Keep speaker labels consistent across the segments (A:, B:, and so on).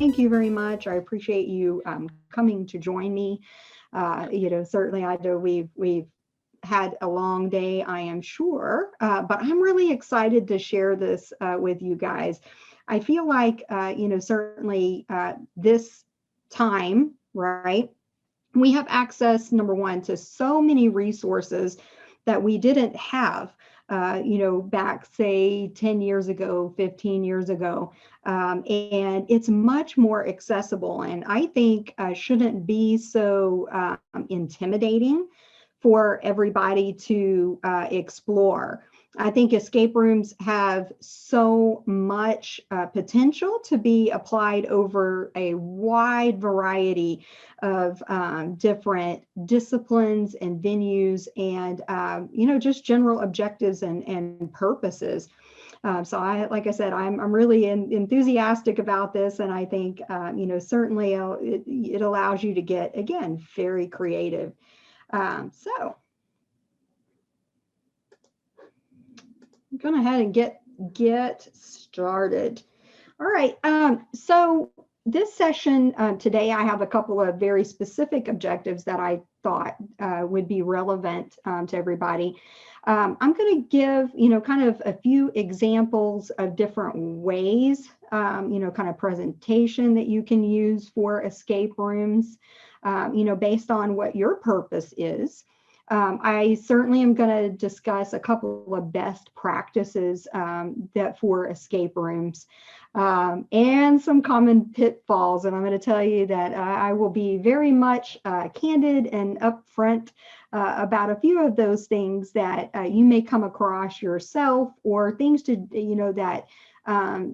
A: thank you very much. I appreciate you coming to join me. Certainly I know we've had a long day, I am sure, but I'm really excited to share this with you guys. I feel like, certainly this time, right? We have access, number one, to so many resources that we didn't have, back, say, 10 years ago, 15 years ago. And it's much more accessible, and I think shouldn't be so intimidating for everybody to explore. I think escape rooms have so much potential to be applied over a wide variety of different disciplines and venues and, just general objectives and purposes. Like I said, I'm really enthusiastic about this, and I think, certainly it allows you to get, again, very creative. So I'm going to ahead and get started. All right. So this session today, I have a couple of very specific objectives that I thought would be relevant to everybody. I'm going to give, kind of a few examples of different ways, kind of presentation that you can use for escape rooms, based on what your purpose is. I certainly am going to discuss a couple of best practices that for escape rooms and some common pitfalls. And I'm going to tell you that I will be very much candid and upfront about a few of those things that you may come across yourself, or things to, that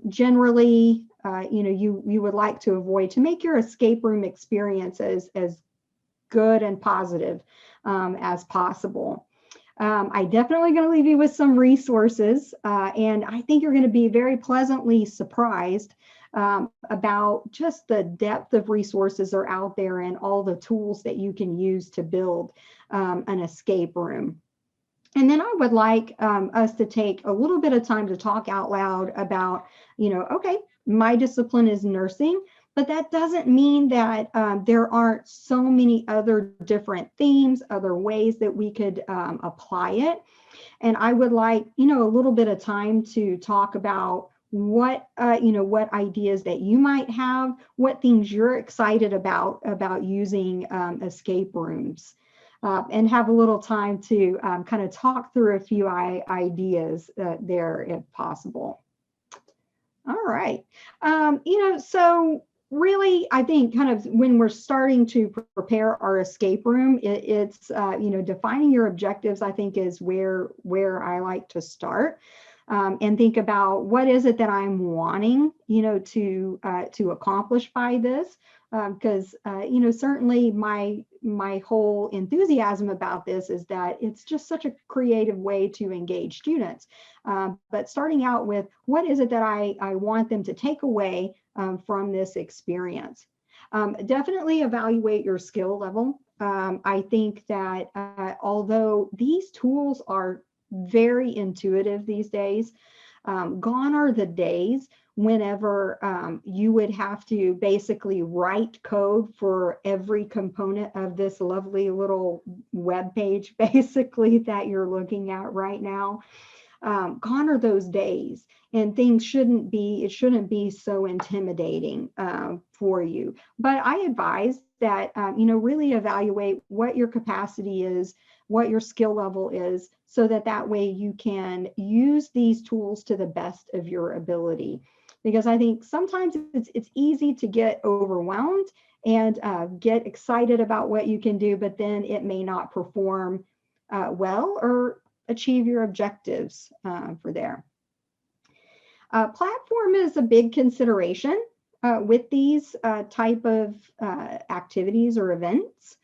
A: generally, you would like to avoid to make your escape room experience as good and positive as possible. I definitely going to leave you with some resources, and I think you're going to be very pleasantly surprised about just the depth of resources are out there and all the tools that you can use to build an escape room. And then I would like us to take a little bit of time to talk out loud about, okay, my discipline is nursing, but that doesn't mean that there aren't so many other different themes, other ways that we could apply it. And I would like, a little bit of time to talk about what ideas that you might have, what things you're excited about using escape rooms, and have a little time to kind of talk through a few ideas there if possible. All right. So really, I think kind of when we're starting to prepare our escape room, it's defining your objectives, I think, is where I like to start, and think about what is it that I'm wanting, to accomplish by this, because certainly my whole enthusiasm about this is that it's just such a creative way to engage students. But starting out with what is it that I want them to take away from this experience. Definitely evaluate your skill level. I think that although these tools are very intuitive these days, gone are the days whenever you would have to basically write code for every component of this lovely little web page, basically, that you're looking at right now. Gone are those days, and things shouldn't be so intimidating for you. But I advise that, really evaluate what your capacity is, what your skill level is, so that way you can use these tools to the best of your ability. Because I think sometimes it's easy to get overwhelmed and get excited about what you can do, but then it may not perform well or achieve your objectives for there. Platform is a big consideration with these type of activities or events.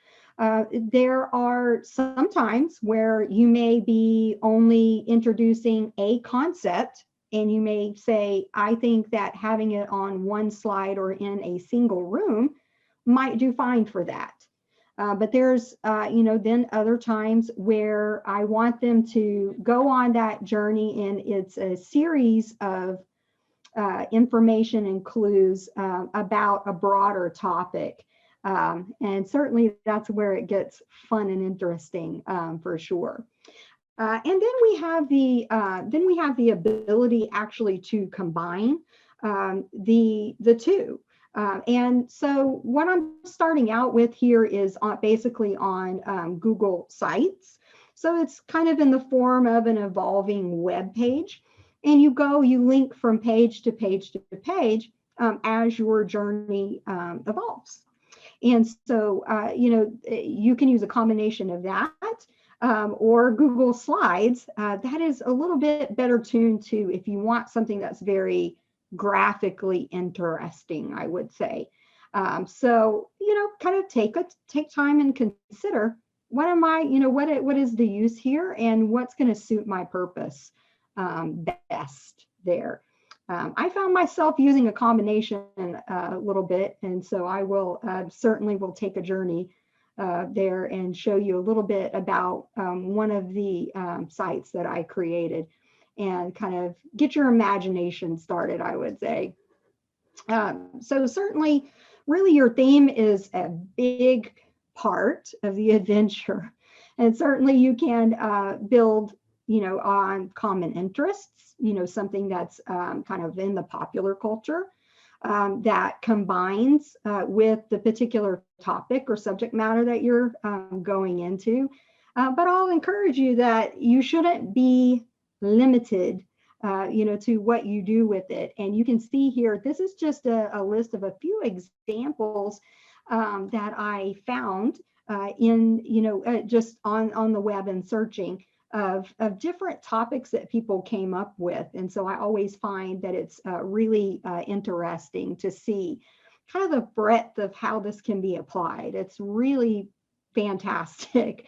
A: There are some times where you may be only introducing a concept, and you may say, I think that having it on one slide or in a single room might do fine for that. But there's, then other times where I want them to go on that journey, and it's a series of information and clues about a broader topic. And certainly that's where it gets fun and interesting for sure. And then we have the ability actually to combine the two. And so what I'm starting out with here is basically on Google Sites. So it's kind of in the form of an evolving web page. And you link from page to page to page as your journey evolves. And so, you can use a combination of that or Google Slides. That is a little bit better tuned to if you want something that's very graphically interesting, I would say. So, kind of take time and consider what am I, what is the use here and what's going to suit my purpose best there. I found myself using a combination a little bit, and so I will certainly will take a journey there and show you a little bit about one of the sites that I created and kind of get your imagination started, I would say. So certainly, really your theme is a big part of the adventure. And certainly you can build, on common interests, something that's kind of in the popular culture that combines with the particular topic or subject matter that you're going into. But I'll encourage you that you shouldn't be limited to what you do with it. And you can see here, this is just a list of a few examples that I found in, just on the web and searching of different topics that people came up with. And so I always find that it's really interesting to see kind of the breadth of how this can be applied. It's really fantastic.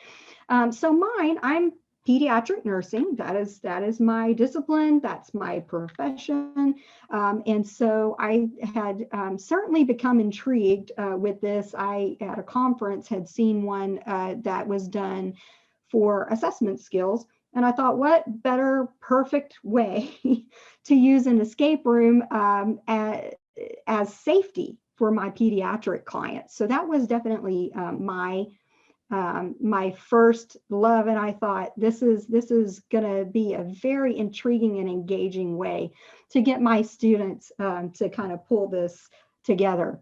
A: So mine, I'm pediatric nursing. That is my discipline. That's my profession. And so I had certainly become intrigued with this. I, at a conference, had seen one that was done for assessment skills. And I thought, what better perfect way to use an escape room as safety for my pediatric clients. So that was definitely my first love, and I thought this is going to be a very intriguing and engaging way to get my students to kind of pull this together.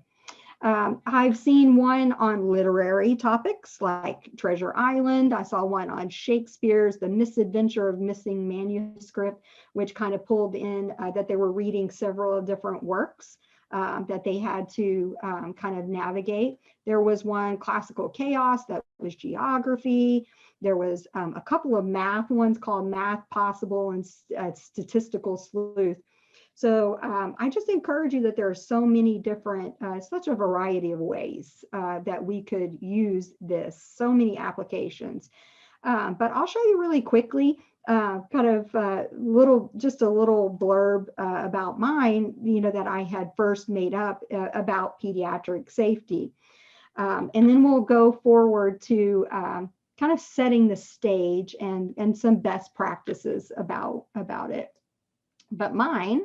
A: I've seen one on literary topics like Treasure Island. I saw one on Shakespeare's The Misadventure of Missing Manuscript, which kind of pulled in that they were reading several different works that they had to kind of navigate. There was one, Classical Chaos, that was geography. There was a couple of math ones called Math Possible and Statistical Sleuth. So I just encourage you that there are so many different, such a variety of ways that we could use this, so many applications. But I'll show you really quickly kind of just a little blurb about mine, that I had first made up about pediatric safety. And then we'll go forward to kind of setting the stage and some best practices about it. But mine,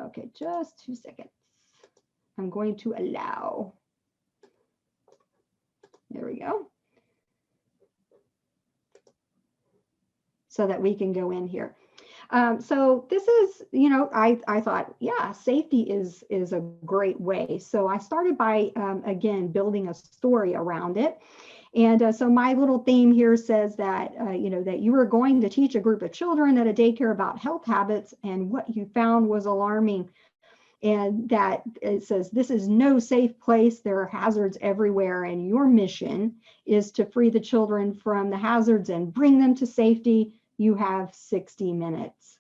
A: okay, just 2 seconds. I'm going to allow. There we go. So that we can go in here. So this is, I thought, yeah, safety is a great way. So I started by, again, building a story around it. And so my little theme here says that, that you were going to teach a group of children at a daycare about health habits, and what you found was alarming. And that it says, this is no safe place. There are hazards everywhere. And your mission is to free the children from the hazards and bring them to safety. You have 60 minutes.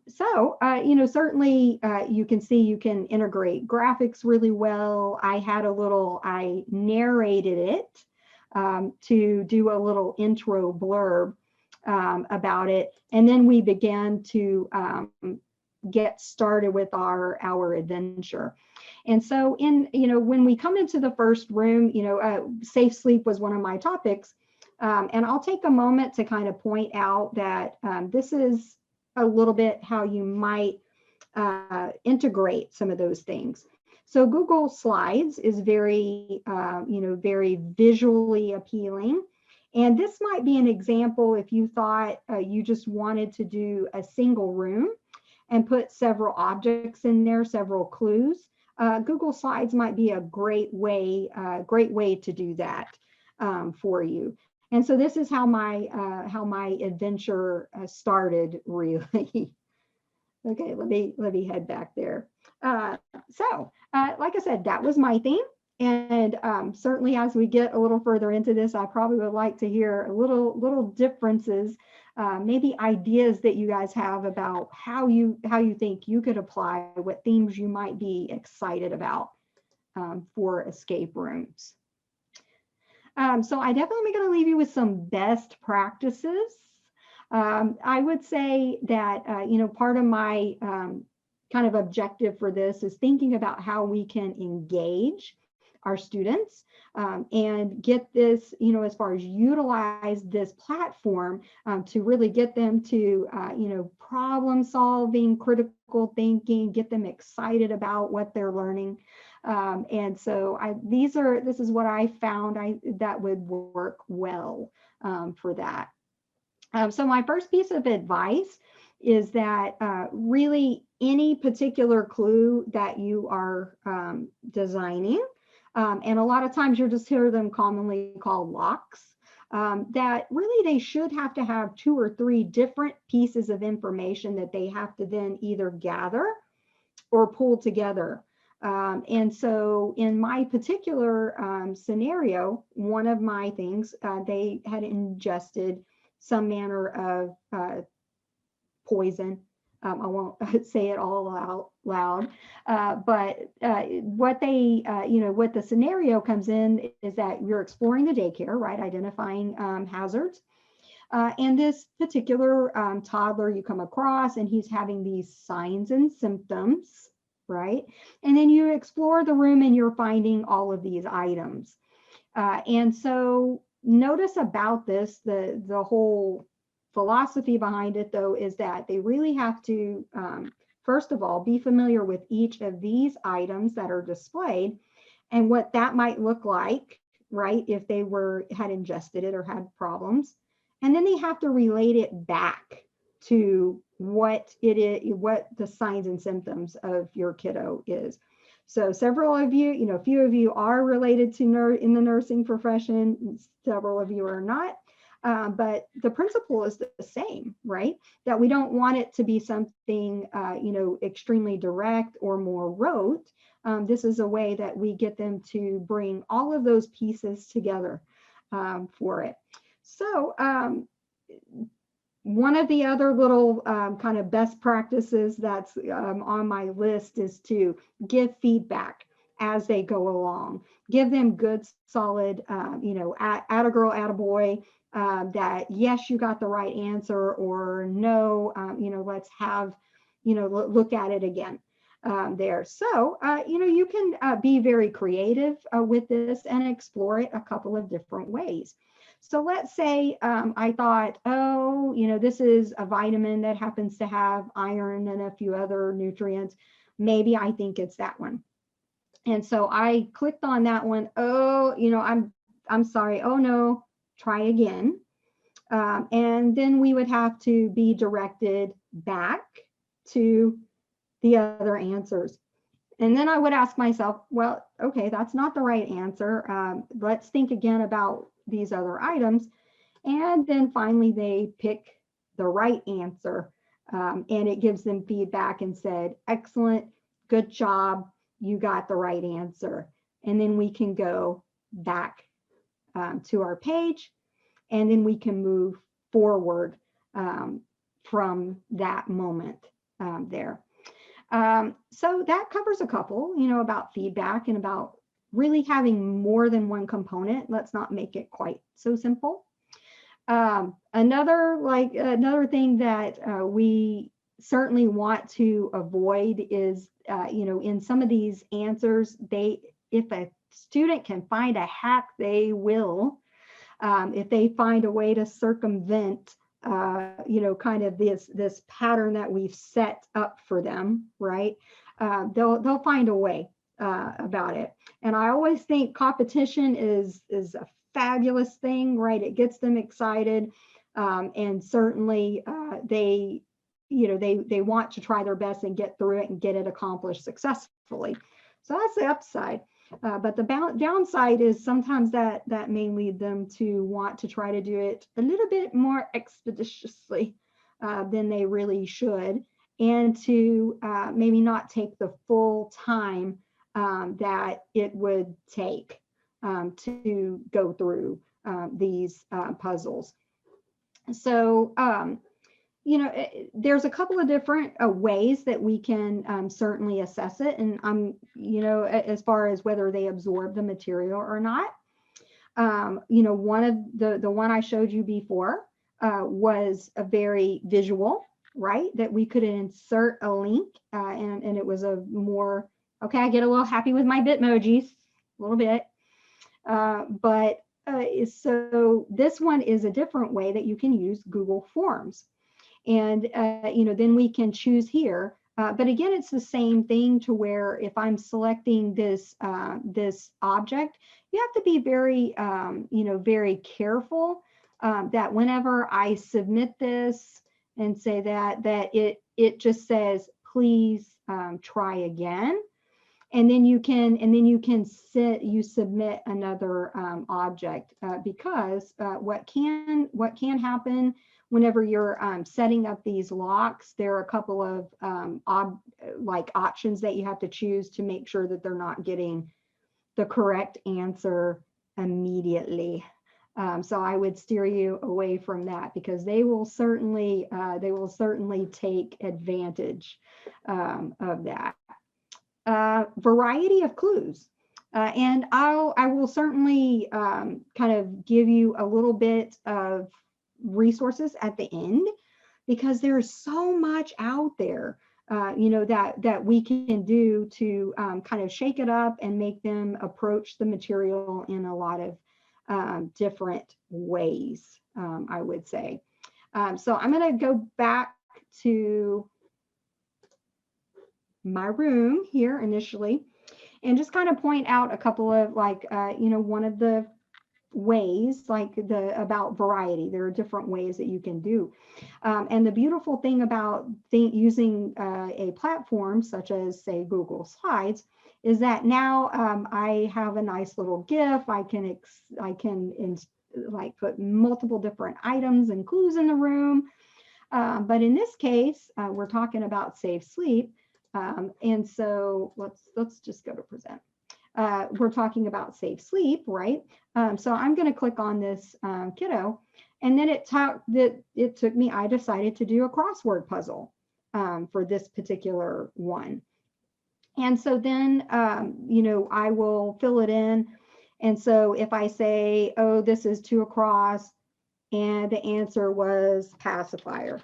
A: Certainly you can see you can integrate graphics really well. I narrated it to do a little intro blurb about it. And then we began to get started with our adventure. And so when we come into the first room, safe sleep was one of my topics. And I'll take a moment to kind of point out that this is a little bit how you might integrate some of those things. So Google Slides is very, very visually appealing. And this might be an example if you thought you just wanted to do a single room and put several objects in there, several clues. Google Slides might be a great way to do that for you. And so this is how my adventure started, really. Okay, let me head back there. Like I said, that was my theme. And certainly as we get a little further into this, I probably would like to hear little differences, maybe ideas that you guys have about how you think you could apply, what themes you might be excited about for escape rooms. So I definitely going to leave you with some best practices. I would say that, part of my kind of objective for this is thinking about how we can engage our students and get this, as far as utilize this platform to really get them to, problem solving, critical thinking, get them excited about what they're learning. And so this is what I found that would work well for that. So my first piece of advice is that really any particular clue that you are designing, and a lot of times you'll just hear them commonly called locks, that really they should have to have 2 or 3 different pieces of information that they have to then either gather or pull together. And so in my particular scenario, one of my things, they had ingested some manner of poison. I won't say it all out loud, but what the scenario comes in is that you're exploring the daycare, right? Identifying hazards. And this particular toddler you come across, and he's having these signs and symptoms, right? And then you explore the room and you're finding all of these items. And so notice about this, the whole philosophy behind it, though, is that they really have to, first of all, be familiar with each of these items that are displayed and what that might look like, right, if they had ingested it or had problems. And then they have to relate it back to what it is, what the signs and symptoms of your kiddo is. So several of you, a few of you are related to in the nursing profession, several of you are not. But the principle is the same, right? That we don't want it to be something, extremely direct or more rote. This is a way that we get them to bring all of those pieces together for it. So one of the other little kind of best practices that's on my list is to give feedback as they go along. Give them good, solid, atta girl, atta boy, that yes, you got the right answer, or no, let's have, look at it again there. So, you can be very creative with this and explore it a couple of different ways. So let's say I thought, oh, this is a vitamin that happens to have iron and a few other nutrients. Maybe I think it's that one. And so I clicked on that one. Oh, I'm sorry. Oh no, try again. And then we would have to be directed back to the other answers. And then I would ask myself, well, okay, that's not the right answer. Let's think again about these other items. And then finally they pick the right answer. And it gives them feedback and said, excellent, good job, you got the right answer. And then we can go back to our page, and then we can move forward from that moment there. So that covers a couple, about feedback and about really having more than one component. Let's not make it quite so simple. Another thing that we certainly want to avoid is, in some of these answers, if a student can find a hack, they will. If they find a way to circumvent kind of this pattern that we've set up for them, right? They'll find a way about it. And I always think competition is a fabulous thing, right? It gets them excited, and certainly they want to try their best and get through it and get it accomplished successfully. So that's the upside. But the downside is sometimes that may lead them to want to try to do it a little bit more expeditiously than they really should, and to maybe not take the full time that it would take to go through these puzzles. So there's a couple of different ways that we can certainly assess it. And as far as whether they absorb the material or not, one of the one I showed you before was a very visual, right? That we could insert a link and it was a more, okay, I get a little happy with my Bitmojis, a little bit. So this one is a different way that you can use Google Forms. And, then we can choose here. But again, it's the same thing to where if I'm selecting this object, you have to be very, very careful that whenever I submit this and say that it just says, please try again. And then you can submit another object because what can happen whenever you're setting up these locks, there are a couple of options that you have to choose to make sure that they're not getting the correct answer immediately. So I would steer you away from that because they will certainly take advantage of that. Variety of clues. And I will certainly kind of give you a little bit of resources at the end because there's so much out there, that we can do to kind of shake it up and make them approach the material in a lot of different ways, I would say. So I'm going to go back to my room here initially and just kind of point out a couple of one of the ways about variety. There are different ways that you can do. And the beautiful thing about using a platform such as say Google Slides is that now I have a nice little GIF. I can put multiple different items and clues in the room. But in this case, we're talking about safe sleep. And so let's just go to present. We're talking about safe sleep, right? So I'm going to click on this kiddo, and then I decided to do a crossword puzzle for this particular one. And so then, I will fill it in. And so if I say, oh, this is 2 across, and the answer was pacifier.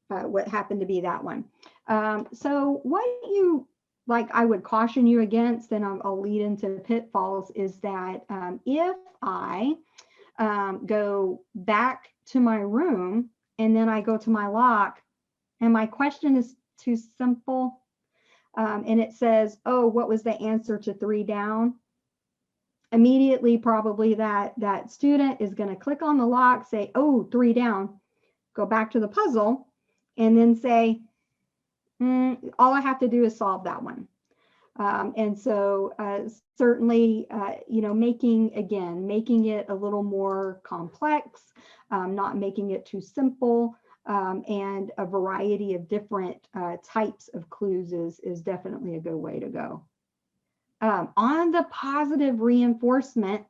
A: What happened to be that one. So what I would caution you against, and I'll lead into pitfalls, is that if I go back to my room and then I go to my lock and my question is too simple and it says, oh, what was the answer to 3 down? Immediately, probably that student is going to click on the lock, say, oh, 3 down, go back to the puzzle, and then say, all I have to do is solve that one. And so certainly, making it a little more complex, not making it too simple, and a variety of different types of clues is definitely a good way to go. On the positive reinforcement,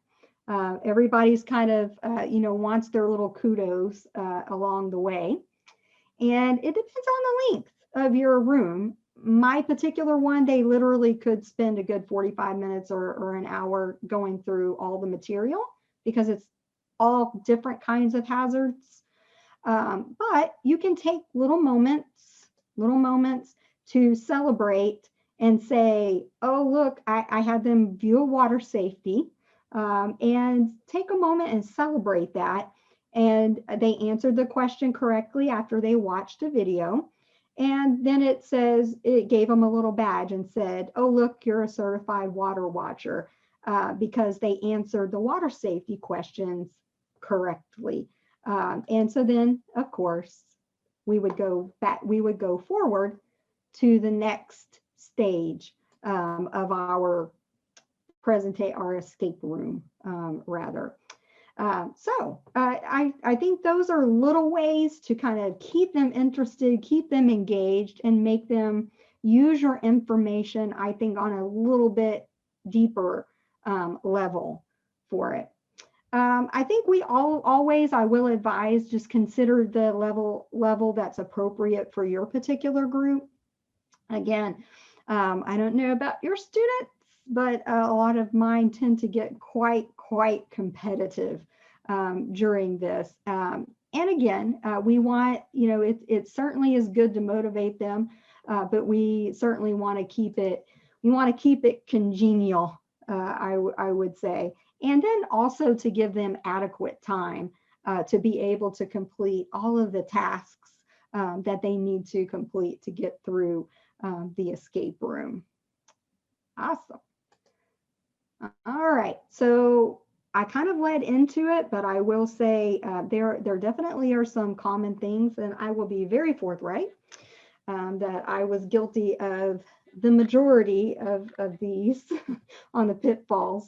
A: everybody's kind of, wants their little kudos along the way. And it depends on the length of your room. My particular one, they literally could spend a good 45 minutes or an hour going through all the material because it's all different kinds of hazards. But you can take little moments to celebrate and say, oh, look, I had them view a water safety, and take a moment and celebrate that. and they answered the question correctly after they watched a video. And then it says, it gave them a little badge and said, oh, look, you're a certified water watcher, because they answered the water safety questions correctly. And so then, of course, we would go forward to the next stage of our escape room, rather. I think those are little ways to kind of keep them interested, keep them engaged, and make them use your information, I think, on a little bit deeper level for it. I think we always, I will advise, just consider the level that's appropriate for your particular group. Again, I don't know about your students, but a lot of mine tend to get quite competitive during this. And again, we want, it certainly is good to motivate them, but we certainly want to keep it congenial, I would say. And then also to give them adequate time to be able to complete all of the tasks that they need to complete to get through the escape room. Awesome. All right, so I kind of led into it, but I will say there definitely are some common things, and I will be very forthright that I was guilty of the majority of these on the pitfalls.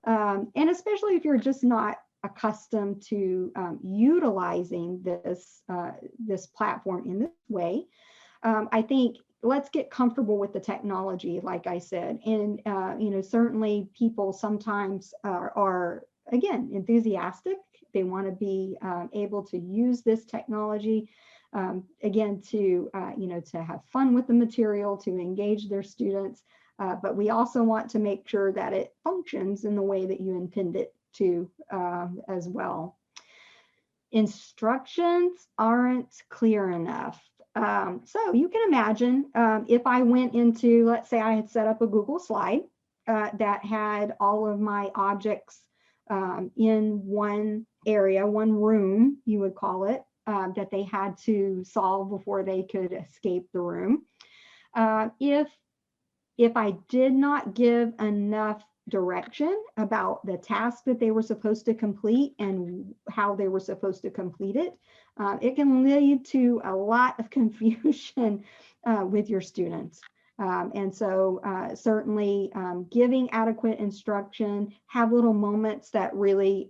A: And especially if you're just not accustomed to utilizing this platform in this way, I think let's get comfortable with the technology, like I said. And certainly people sometimes are again enthusiastic. They want to be able to use this technology again to to have fun with the material, to engage their students. But we also want to make sure that it functions in the way that you intend it to as well. Instructions aren't clear enough. So you can imagine if I went into, let's say I had set up a Google slide that had all of my objects in one area, one room, you would call it, that they had to solve before they could escape the room. If I did not give enough direction about the task that they were supposed to complete and how they were supposed to complete it, it can lead to a lot of confusion with your students. And so certainly giving adequate instruction, have little moments that really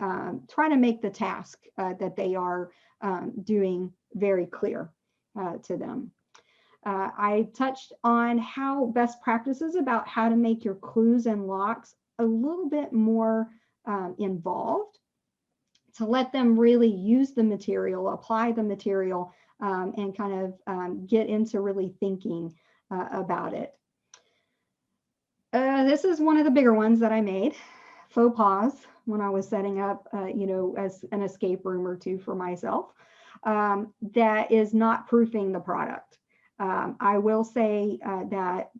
A: try to make the task that they are doing very clear to them. I touched on how best practices about how to make your clues and locks a little bit more involved, to let them really use the material, apply the material, and kind of get into really thinking about it. This is one of the bigger ones that I made, faux pas, when I was setting up, as an escape room or two for myself, that is not proofing the product. I will say that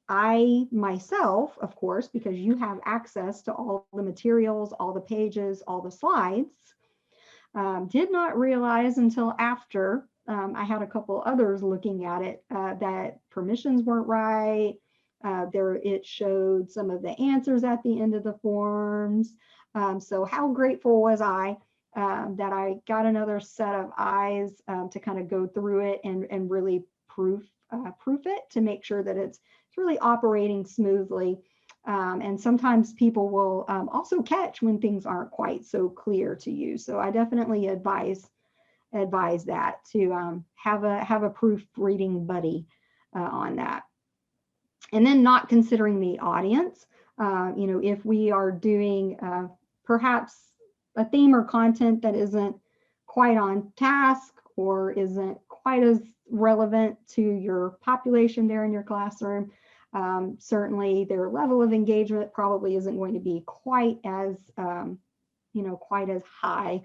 A: I myself, of course, because you have access to all the materials, all the pages, all the slides, did not realize until after I had a couple others looking at it that permissions weren't right. It showed some of the answers at the end of the forms. So how grateful was I that I got another set of eyes to kind of go through it and really proof it to make sure that it's really operating smoothly. And sometimes people will also catch when things aren't quite so clear to you. So I definitely advise that to have a proofreading buddy on that. And then not considering the audience. If we are doing perhaps a theme or content that isn't quite on task or isn't quite as relevant to your population there in your classroom, certainly their level of engagement probably isn't going to be quite as high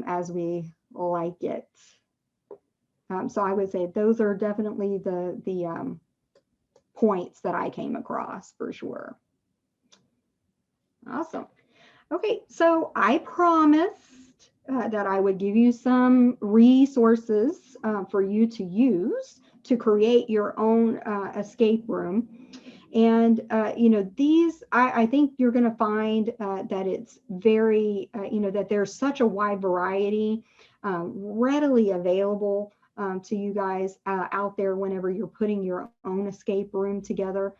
A: as we like it. So I would say those are definitely the points that I came across for sure. Awesome. Okay, so I promised that I would give you some resources for you to use to create your own escape room. And, these, I think you're going to find that it's very, that there's such a wide variety readily available to you guys out there whenever you're putting your own escape room together.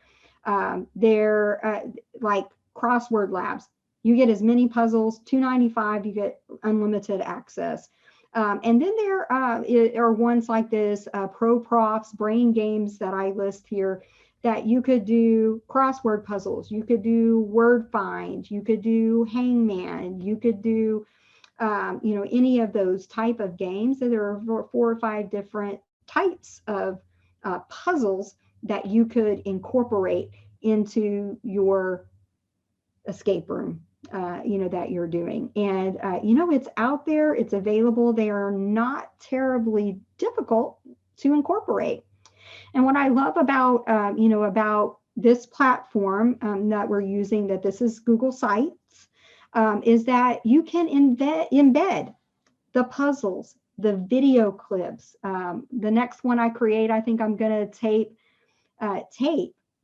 A: They're like crossword labs. You get as many puzzles, $2.95, you get unlimited access. And then there are ones like this, Pro Profs, brain games that I list here, that you could do crossword puzzles, you could do word find, you could do hangman, you could do, any of those type of games. So there are 4 or 5 different types of puzzles that you could incorporate into your escape room, that you're doing. And, it's out there, it's available. They are not terribly difficult to incorporate. And what I love about, about this platform that we're using, that this is Google Sites, is that you can embed the puzzles, the video clips. The next one I create, I think I'm going to tape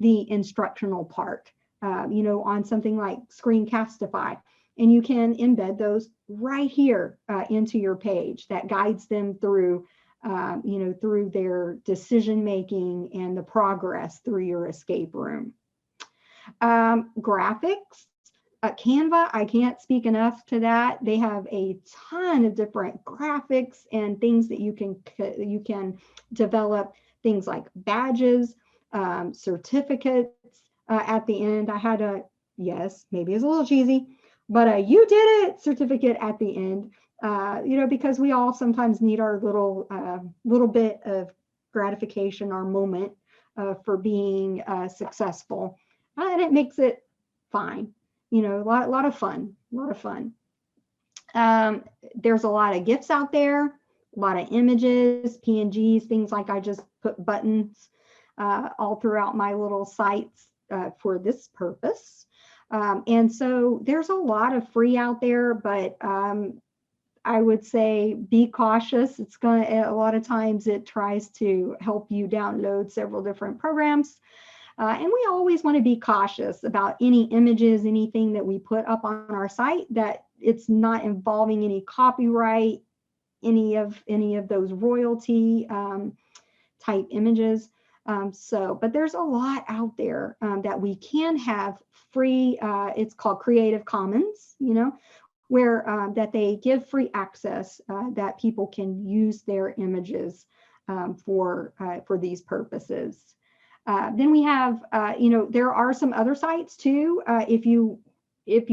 A: the instructional part, on something like Screencastify. And you can embed those right here into your page that guides them through, through their decision making and the progress through your escape room. Graphics, Canva, I can't speak enough to that. They have a ton of different graphics and things that you can develop, things like badges, certificates at the end. I had a, yes, maybe it's a little cheesy, but you did it certificate at the end. Because we all sometimes need our little bit of gratification, our moment for being successful, and it makes it fine. A lot of fun, There's a lot of GIFs out there, a lot of images, PNGs, things like I just put buttons all throughout my little sites for this purpose. And so there's a lot of free out there, but I would say be cautious. It's going to, a lot of times it tries to help you download several different programs. And we always want to be cautious about any images, anything that we put up on our site, that it's not involving any copyright, any of those royalty type images. But there's a lot out there that we can have free. It's called Creative Commons, where that they give free access that people can use their images for these purposes. Then we have, there are some other sites too. If you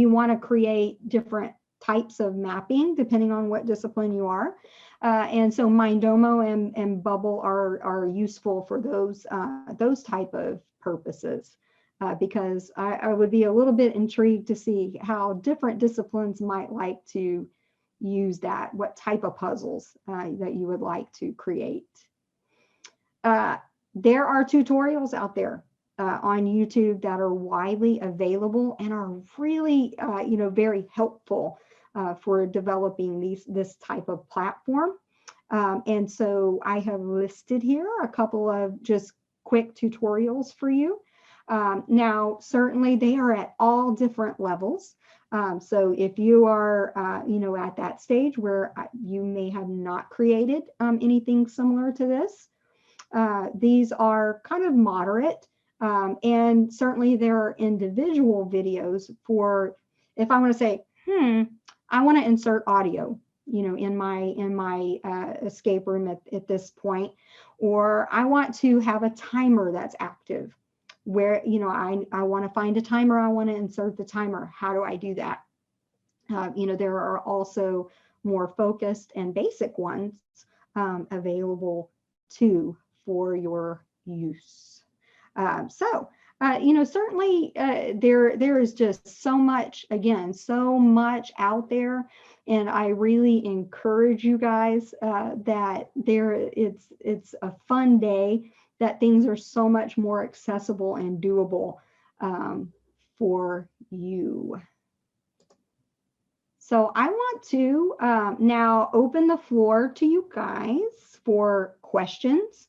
A: want to create different types of mapping, depending on what discipline you are. And so Mindomo and Bubble are useful for those type of purposes. Because I would be a little bit intrigued to see how different disciplines might like to use that, what type of puzzles that you would like to create. There are tutorials out there on YouTube that are widely available and are really, very helpful for developing this type of platform. And so I have listed here a couple of just quick tutorials for you. Now, certainly they are at all different levels. So if you are, at that stage where you may have not created anything similar to this, these are kind of moderate. And certainly there are individual videos for, if I want to say, I want to insert audio, in my escape room at this point, or I want to have a timer that's active, where, I want to find a timer, I want to insert the timer. How do I do that? There are also more focused and basic ones available too for your use. Certainly there is just so much, again, so much out there. And I really encourage you guys that it's a fun day, that things are so much more accessible and doable for you. So I want to now open the floor to you guys for questions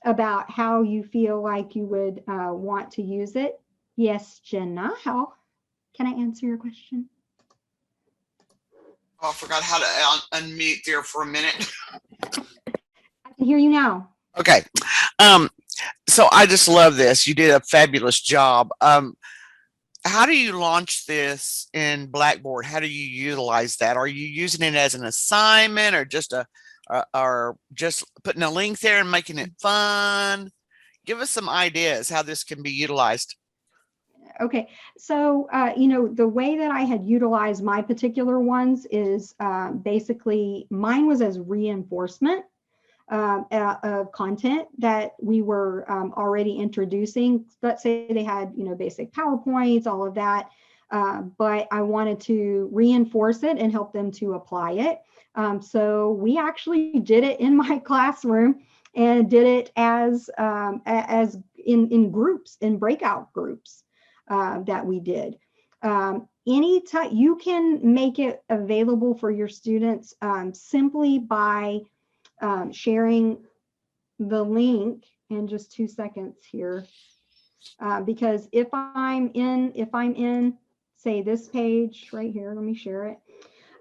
A: about how you feel like you would want to use it. Yes, Jenna, how can I answer your question?
B: Oh, I forgot how to unmute there for a minute.
A: I can hear you now.
B: Okay. So I just love this. You did a fabulous job. How do you launch this in Blackboard? How do you utilize that? Are you using it as an assignment, or just or just putting a link there and making it fun? Give us some ideas how this can be utilized.
A: Okay, so the way that I had utilized my particular ones is basically mine was as reinforcement of content that we were already introducing. Let's say they had basic PowerPoints, all of that, but I wanted to reinforce it and help them to apply it. So we actually did it in my classroom and did it as in groups, in breakout groups. That we did. Anytime you can make it available for your students simply by sharing the link in just 2 seconds here. Because if I'm in, say this page right here, let me share it.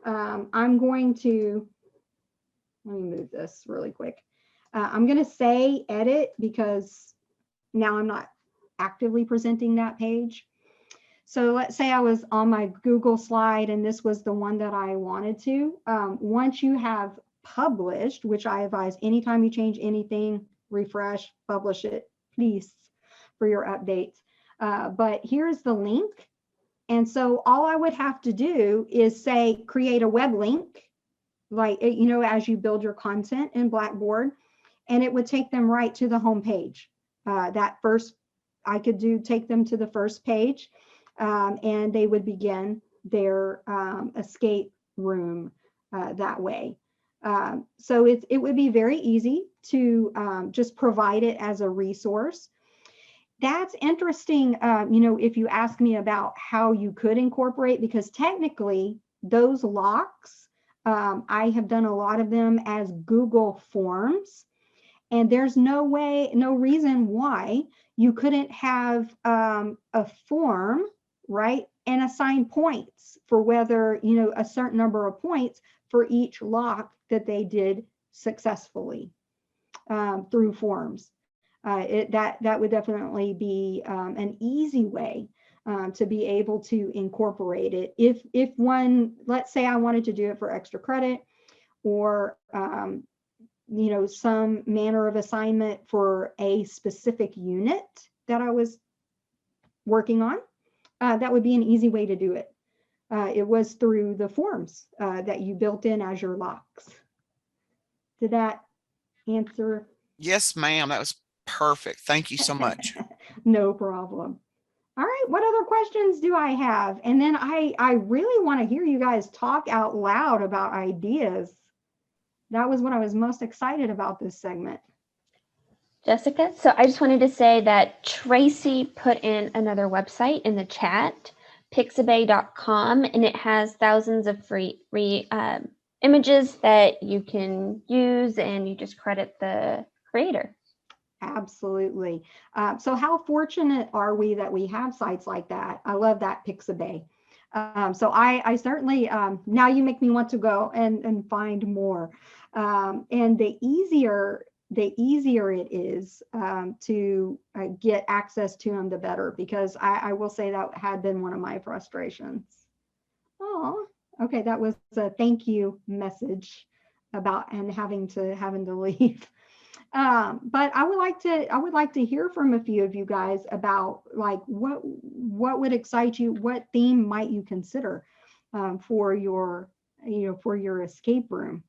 A: I'm going to, let me move this really quick. I'm going to say edit because now I'm not actively presenting that page. So let's say I was on my Google slide and this was the one that I wanted to. Once you have published, which I advise anytime you change anything, refresh, publish it, please, for your updates. But here's the link. And so all I would have to do is say, create a web link, like, as you build your content in Blackboard, and it would take them right to the home page. That first, I could take them to the first page. And they would begin their escape room that way. So it would be very easy to just provide it as a resource. That's interesting, if you ask me about how you could incorporate, because technically those locks, I have done a lot of them as Google Forms. And there's no reason why you couldn't have a form, right, and assign points for whether, a certain number of points for each lock that they did successfully through forms. That would definitely be an easy way to be able to incorporate it. If one, let's say I wanted to do it for extra credit, or some manner of assignment for a specific unit that I was working on, that would be an easy way to do it. It was through the forms that you built in as your locks. Did that answer?
B: Yes, ma'am. That was perfect. Thank you so much.
A: No problem. All right, what other questions do I have? And then I really want to hear you guys talk out loud about ideas. That was what I was most excited about this segment.
C: Jessica, so I just wanted to say that Tracy put in another website in the chat, pixabay.com, and it has thousands of free images that you can use, and you just credit the creator.
A: Absolutely. So how fortunate are we that we have sites like that? I love that, Pixabay. So I certainly, now you make me want to go and find more. And the easier it is to get access to them, the better, because I will say that had been one of my frustrations. Oh, okay, that was a thank you message about and having to leave. But I would like to hear from a few of you guys about, like, what would excite you, what theme might you consider for your escape room.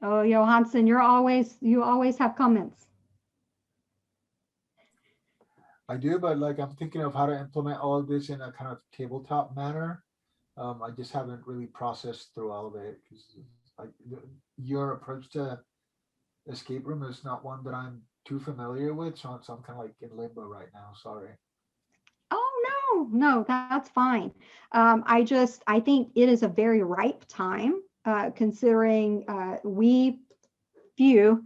A: Oh, Johansson, you always have comments.
D: I do, but like I'm thinking of how to implement all of this in a kind of tabletop manner. I just haven't really processed through all of it, because like your approach to escape room is not one that I'm too familiar with, so I'm kind of like in limbo right now. Sorry.
A: Oh, no, that's fine. I think it is a very ripe time, considering few,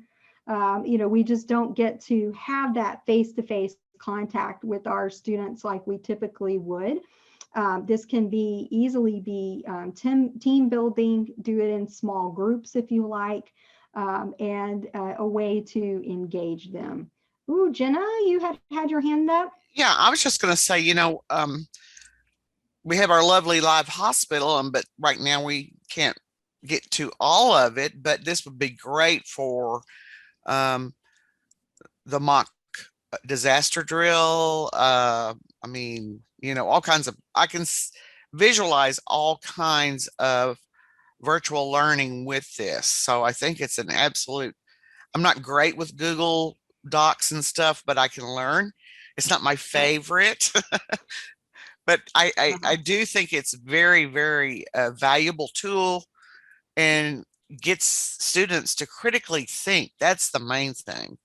A: we just don't get to have that face-to-face contact with our students like we typically would. This can easily be team building, do it in small groups if you like, and a way to engage them. Ooh, Jenna, you had your hand up?
B: Yeah, I was just going to say, we have our lovely live hospital, but right now we can't get to all of it. But this would be great for um, the mock disaster drill. I mean, all kinds of, I can visualize all kinds of virtual learning with this. So I think it's an absolute, I'm not great with Google Docs and stuff, but I can learn. It's not my favorite, but I do think it's very, very valuable tool and gets students to critically think. That's the main thing.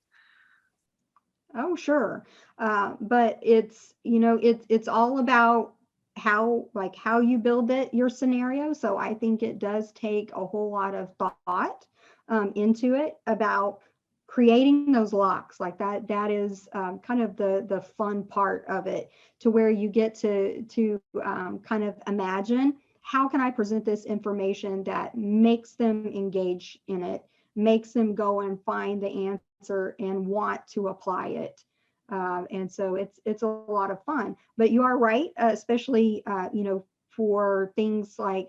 A: Oh, sure. But it's all about how you build your scenario. So I think it does take a whole lot of thought into it about creating those locks like that. That is kind of the fun part of it, to where you get to kind of imagine, how can I present this information that makes them engage in it, makes them go and find the answer and want to apply it. And so it's a lot of fun. But you are right, especially for things like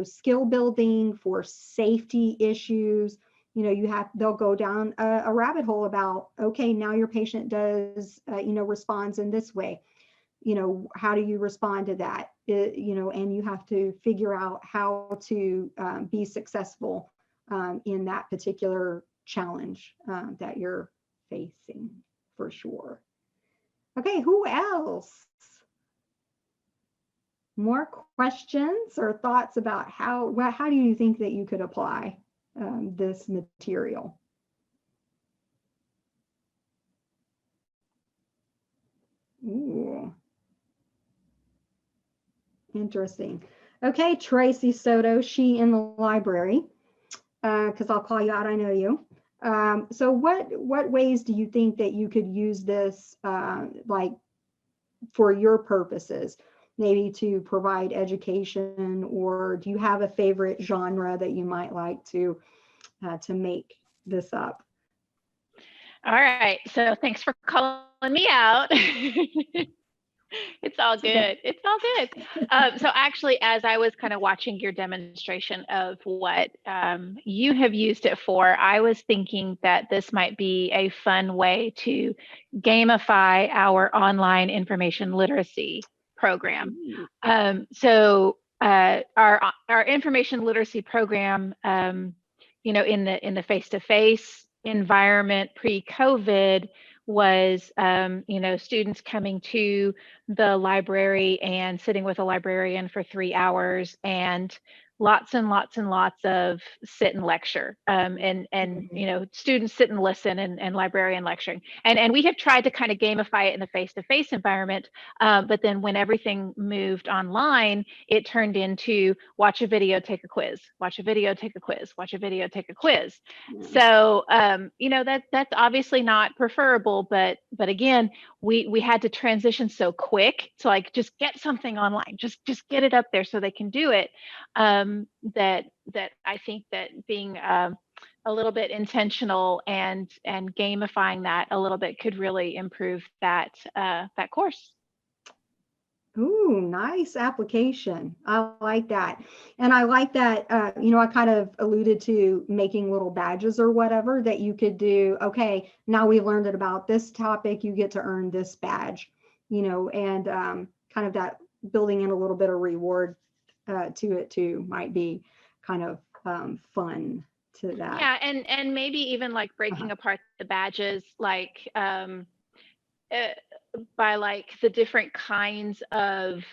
A: skill building, for safety issues. They'll go down a rabbit hole about, okay, now your patient does responds in this way. How do you respond to that? And you have to figure out how to be successful in that particular challenge that you're facing, for sure. Okay, who else? More questions or thoughts about how do you think that you could apply this material? Ooh. Interesting. Okay, Tracy Soto, she in the library, because I'll call you out, I know you. So what ways do you think that you could use this like for your purposes, maybe to provide education, or do you have a favorite genre that you might like to make this up?
E: All right, so thanks for calling me out. It's all good. It's all good. So actually, as I was kind of watching your demonstration of what you have used it for, I was thinking that this might be a fun way to gamify our online information literacy program. So our information literacy program, in the face-to-face environment pre-COVID was, students coming to the library and sitting with a librarian for 3 hours, and lots and lots and lots of sit and lecture, and students sit and listen, and librarian lecturing, and we have tried to kind of gamify it in the face-to-face environment, but then when everything moved online, it turned into watch a video, take a quiz, watch a video, take a quiz, watch a video, take a quiz. So that's obviously not preferable, but again, we had to transition so quick to like just get something online, just get it up there so they can do it. That I think that being a little bit intentional and gamifying that a little bit could really improve that course.
A: Ooh, nice application. I like that. And I like that, I kind of alluded to making little badges or whatever that you could do. Okay, now we learned it about this topic, you get to earn this badge, and kind of that building in a little bit of reward to it too might be kind of fun to that.
E: Yeah, and maybe even like breaking apart the badges, like by like the different kinds of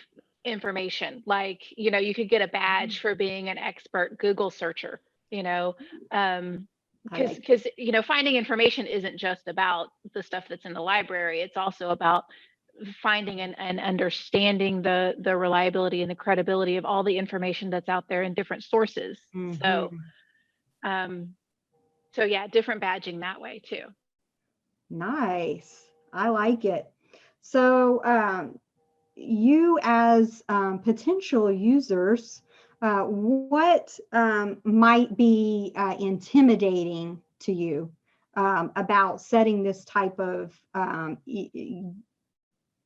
E: information. Like, you could get a badge for being an expert Google searcher,
A: I like
E: because finding information isn't just about the stuff that's in the library. It's also about finding and understanding the reliability and the credibility of all the information that's out there in different sources. So so yeah, different badging that way too.
A: Nice. I like it. So you as potential users, what might be intimidating to you about setting this type of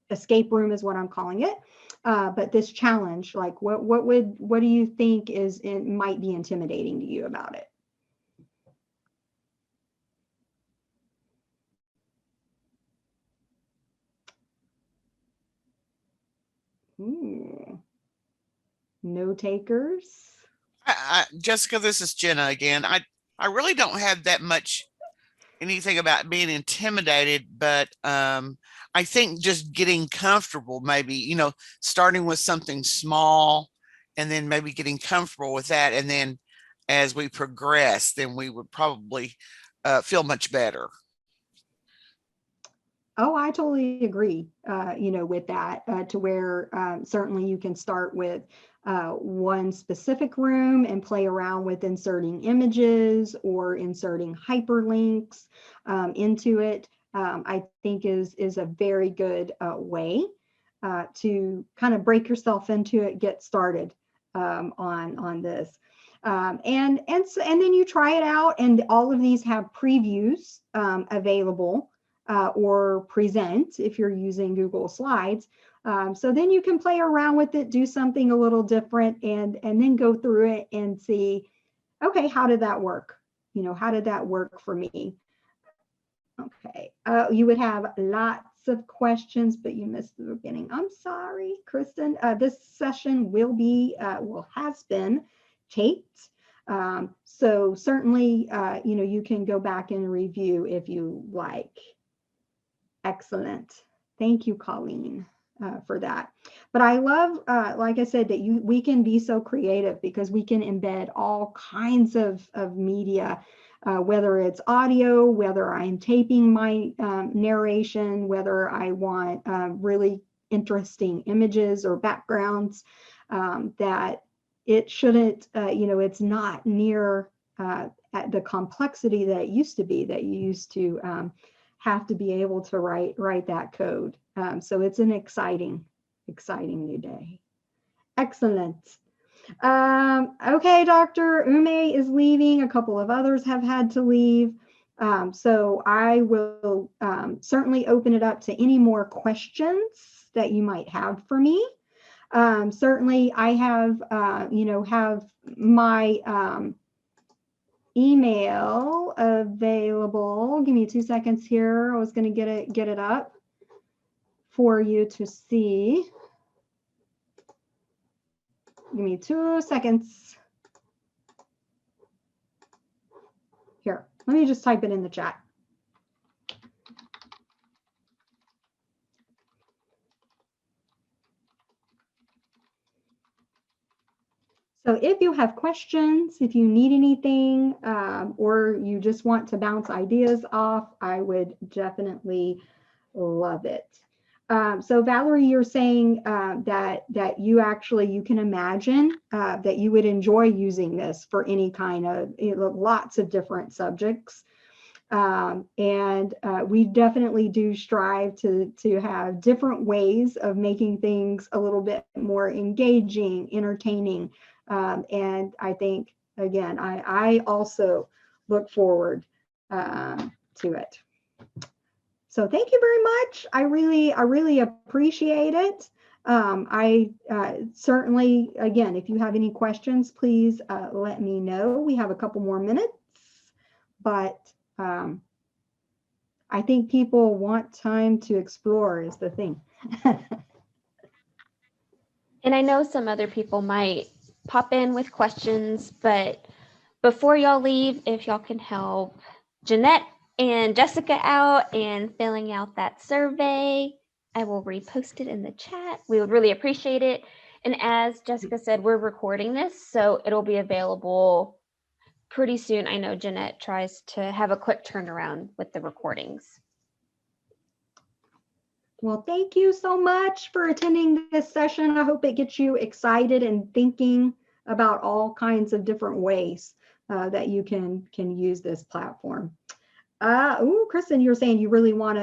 A: escape room is what I'm calling it, but this challenge, like what do you think it might be intimidating to you about it? Ooh. No takers?
B: Jessica, this is Jenna again. I really don't have that much anything about being intimidated, but I think just getting comfortable, maybe, starting with something small and then maybe getting comfortable with that. And then as we progress, then we would probably feel much better.
A: Oh, I totally agree, with that, to where certainly you can start with one specific room and play around with inserting images or inserting hyperlinks into it. I think is a very good way to kind of break yourself into it, get started on this. And then you try it out, and all of these have previews available. Or present if you're using Google Slides. So then you can play around with it, do something a little different, and then go through it and see, okay, how did that work? How did that work for me? Okay, you would have lots of questions, but you missed the beginning. I'm sorry, Kristen. This session has been taped. So certainly, you can go back and review if you like. Excellent. Thank you, Colleen, for that. But I love, like I said, that we can be so creative because we can embed all kinds of media, whether it's audio, whether I'm taping my narration, whether I want really interesting images or backgrounds, that it shouldn't, it's not near at the complexity that it used to be, that you used to have to be able to write that code. So it's an exciting new day. Excellent. Okay, Dr. Ume is leaving. A couple of others have had to leave. So I will certainly open it up to any more questions that you might have for me. Certainly I have, have my email available. Give me 2 seconds here. I was going to get it up for you to see. Give me 2 seconds. Here, let me just type it in the chat. So if you have questions, if you need anything, or you just want to bounce ideas off, I would definitely love it. So Valerie, you're saying that you can imagine that you would enjoy using this for any kind of lots of different subjects. And we definitely do strive to have different ways of making things a little bit more engaging, entertaining. And I think, again, I also look forward to it. So thank you very much. I really appreciate it. I certainly, again, if you have any questions, please let me know. We have a couple more minutes, but I think people want time to explore is the thing.
C: And I know some other people might pop in with questions, but before y'all leave, if y'all can help Jeanette and Jessica out and filling out that survey, I will repost it in the chat. We would really appreciate it. And as Jessica said, we're recording this, so it'll be available pretty soon, I know Jeanette tries to have a quick turnaround with the recordings.
A: Well, thank you so much for attending this session. I hope it gets you excited and thinking about all kinds of different ways that you can use this platform. Kristen, you're saying you really want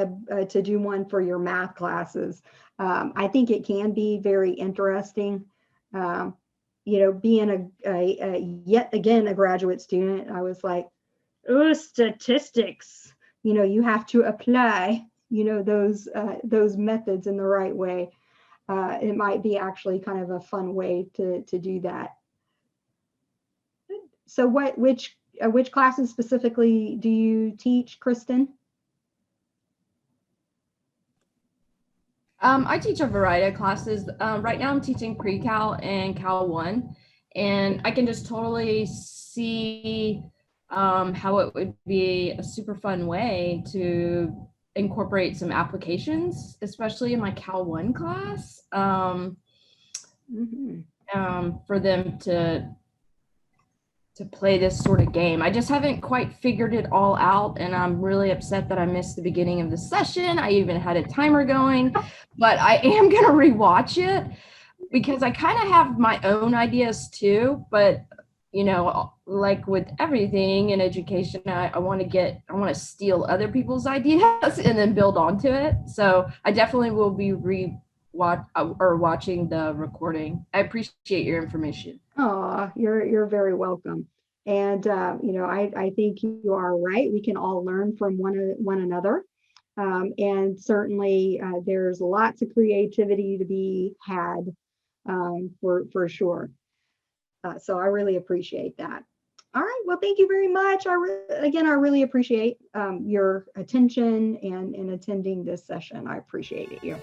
A: to do one for your math classes. I think it can be very interesting. Being yet again a graduate student, I was like, oh, statistics. You have to apply those methods in the right way. It might be actually kind of a fun way to do that. So which classes specifically do you teach, Kristen?
F: I teach a variety of classes. Right now I'm teaching pre-cal and Cal 1, and I can just totally see how it would be a super fun way to incorporate some applications, especially in my Cal 1 class, for them to play this sort of game. I just haven't quite figured it all out, and I'm really upset that I missed the beginning of the session. I even had a timer going, but I am going to rewatch it because I kind of have my own ideas too, but like with everything in education, I want to steal other people's ideas and then build onto it. So I definitely will be watching the recording. I appreciate your information.
A: Oh, you're very welcome. And I think you are right. We can all learn from one another. And certainly there's lots of creativity to be had for sure. So I really appreciate that. All right. Well, thank you very much. I really appreciate your attention and attending this session. I appreciate it.